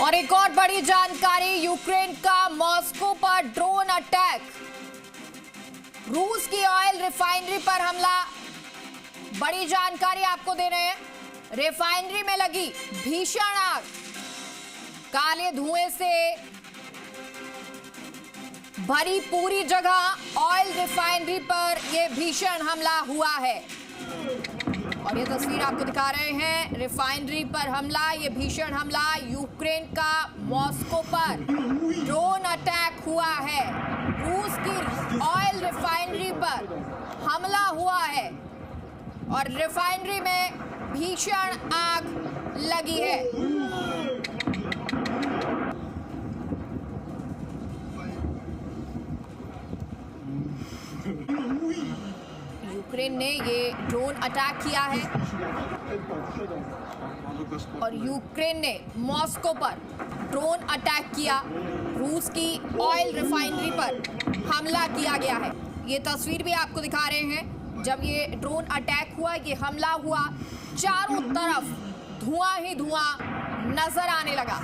और एक और बड़ी जानकारी, यूक्रेन का मॉस्को पर ड्रोन अटैक, रूस की ऑयल रिफाइनरी पर हमला। बड़ी जानकारी आपको दे रहे हैं। रिफाइनरी में लगी भीषण आग, काले धुएं से भरी पूरी जगह ऑयल रिफाइनरी पर यह भीषण हमला हुआ है। और ये तस्वीर आपको दिखा रहे हैं, रिफाइनरी पर हमला, ये भीषण हमला यूक्रेन का मॉस्को पर ड्रोन अटैक हुआ है। रूस की ऑयल रिफाइनरी पर हमला हुआ है और रिफाइनरी में भीषण आग लगी है। यूक्रेन ने ये ड्रोन अटैक किया है और यूक्रेन ने मॉस्को पर ड्रोन अटैक किया। रूस की ऑयल रिफाइनरी पर हमला किया गया है। ये तस्वीर भी आपको दिखा रहे हैं। जब ये ड्रोन अटैक हुआ, ये हमला हुआ, चारों तरफ धुआं ही धुआं नजर आने लगा।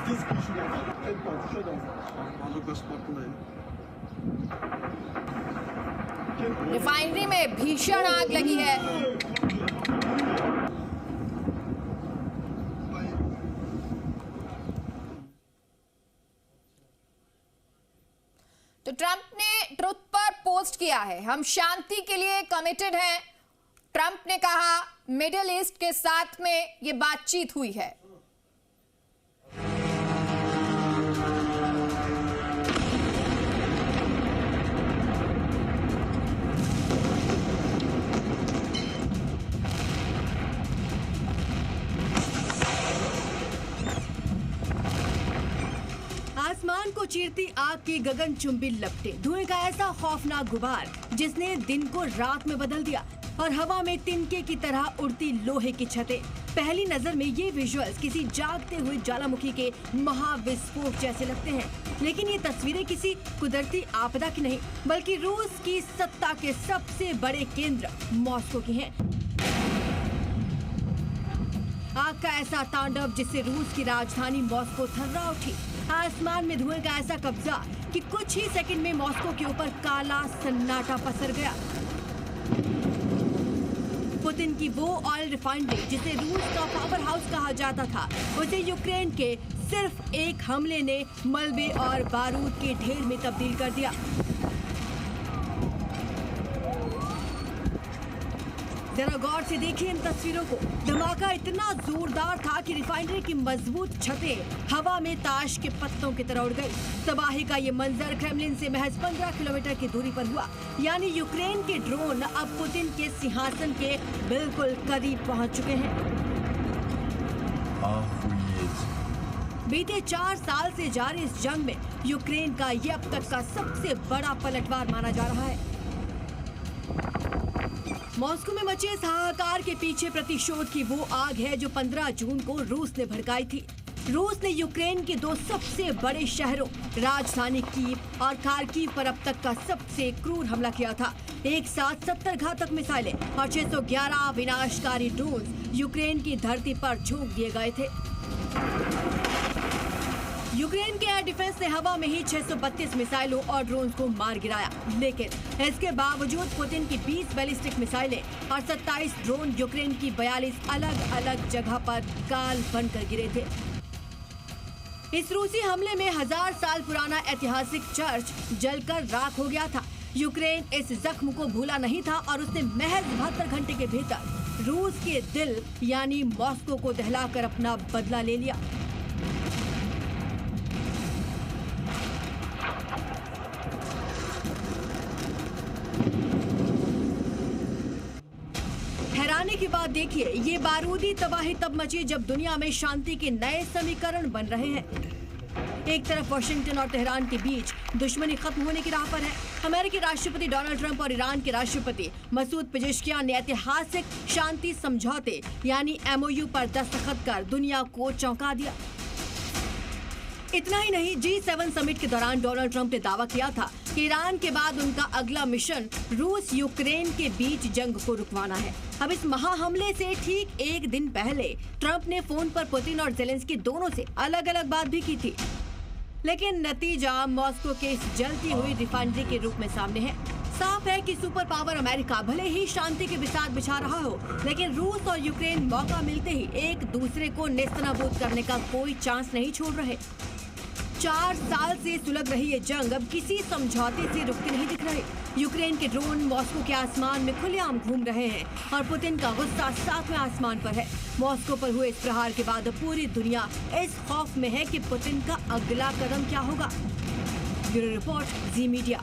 रिफाइनरी में भीषण आग लगी है। तो ट्रंप ने ट्रुथ पर पोस्ट किया है, हम शांति के लिए कमिटेड हैं। ट्रंप ने कहा मिडिल ईस्ट के साथ में ये बातचीत हुई है। आसमान को चीरती आग की गगनचुंबी लपटें, धुएं का ऐसा खौफनाक गुबार जिसने दिन को रात में बदल दिया, और हवा में तिनके की तरह उड़ती लोहे की छतें। पहली नजर में ये विजुअल्स किसी जागते हुए ज्वालामुखी के महाविस्फोट जैसे लगते हैं, लेकिन ये तस्वीरें किसी कुदरती आपदा की नहीं, बल्कि रूस की सत्ता के सबसे बड़े केंद्र मॉस्को की हैं। आग का ऐसा तांडव जिससे रूस की राजधानी मॉस्को थर्रा उठी। आसमान में धुएं का ऐसा कब्जा कि कुछ ही सेकंड में मॉस्को के ऊपर काला सन्नाटा पसर गया। पुतिन की वो ऑयल रिफाइनरी जिसे रूस का पावर हाउस कहा जाता था, उसे यूक्रेन के सिर्फ एक हमले ने मलबे और बारूद के ढेर में तब्दील कर दिया। जरा गौर से देखिए इन तस्वीरों को। धमाका इतना जोरदार था कि रिफाइनरी की मजबूत छतें हवा में ताश के पत्तों की तरह उड़ गई। तबाही का ये मंजर क्रेमलिन से महज 15 किलोमीटर की दूरी पर हुआ। यानी यूक्रेन के ड्रोन अब पुतिन के सिंहासन के बिल्कुल करीब पहुंच चुके हैं। बीते 4 साल से जारी इस जंग में यूक्रेन का ये अब तक का सबसे बड़ा पलटवार माना जा रहा है। मॉस्को में मचे इस हाहाकार के पीछे प्रतिशोध की वो आग है जो 15 जून को रूस ने भड़काई थी। रूस ने यूक्रेन के 2 सबसे बड़े शहरों राजधानी कीव और खार्किव पर अब तक का सबसे क्रूर हमला किया था। एक साथ 70 घातक मिसाइलें और 611 विनाशकारी ड्रोन यूक्रेन की धरती पर झोंक दिए गए थे। यूक्रेन के एयर डिफेंस ने हवा में ही 632 मिसाइलों और ड्रोन्स को मार गिराया, लेकिन इसके बावजूद पुतिन की 20 बैलिस्टिक मिसाइलें और 27 ड्रोन यूक्रेन की 42 अलग अलग जगह पर काल बनकर गिरे थे। इस रूसी हमले में 1000 साल पुराना ऐतिहासिक चर्च जलकर राख हो गया था। यूक्रेन इस जख्म को भूला नहीं था और उसने महज 72 घंटे के भीतर रूस के दिल यानी मॉस्को को दहलाकर अपना बदला ले लिया। हैरानी की बात देखिए, ये बारूदी तबाही तब मची जब दुनिया में शांति के नए समीकरण बन रहे हैं। एक तरफ वाशिंगटन और तेहरान के बीच दुश्मनी खत्म होने की राह पर है। अमेरिकी राष्ट्रपति डोनाल्ड ट्रंप और ईरान के राष्ट्रपति मसूद पेजेश्कियान ने ऐतिहासिक शांति समझौते यानी MOU पर दस्तखत कर दुनिया को चौंका दिया। इतना ही नहीं, G7 समिट के दौरान डोनाल्ड ट्रंप ने दावा किया था ईरान के बाद उनका अगला मिशन रूस यूक्रेन के बीच जंग को रुकवाना है। अब इस महा हमले से ठीक एक दिन पहले ट्रंप ने फोन पर पुतिन और जेलेंस्की दोनों से अलग अलग बात भी की थी, लेकिन नतीजा मॉस्को के इस जलती हुई रिफाइनरी के रूप में सामने है। साफ है कि सुपर पावर अमेरिका भले ही शांति के बिसात बिछा रहा हो, लेकिन रूस और यूक्रेन मौका मिलते ही एक दूसरे को नेस्तनाबूद करने का कोई चांस नहीं छोड़ रहे। 4 साल से सुलग रही ये जंग अब किसी समझौते से रुकती नहीं दिख रहे। यूक्रेन के ड्रोन मॉस्को के आसमान में खुलेआम घूम रहे हैं और पुतिन का गुस्सा 7वें आसमान पर है। मॉस्को पर हुए इस प्रहार के बाद पूरी दुनिया इस खौफ में है कि पुतिन का अगला कदम क्या होगा। ब्यूरो रिपोर्ट, जी मीडिया।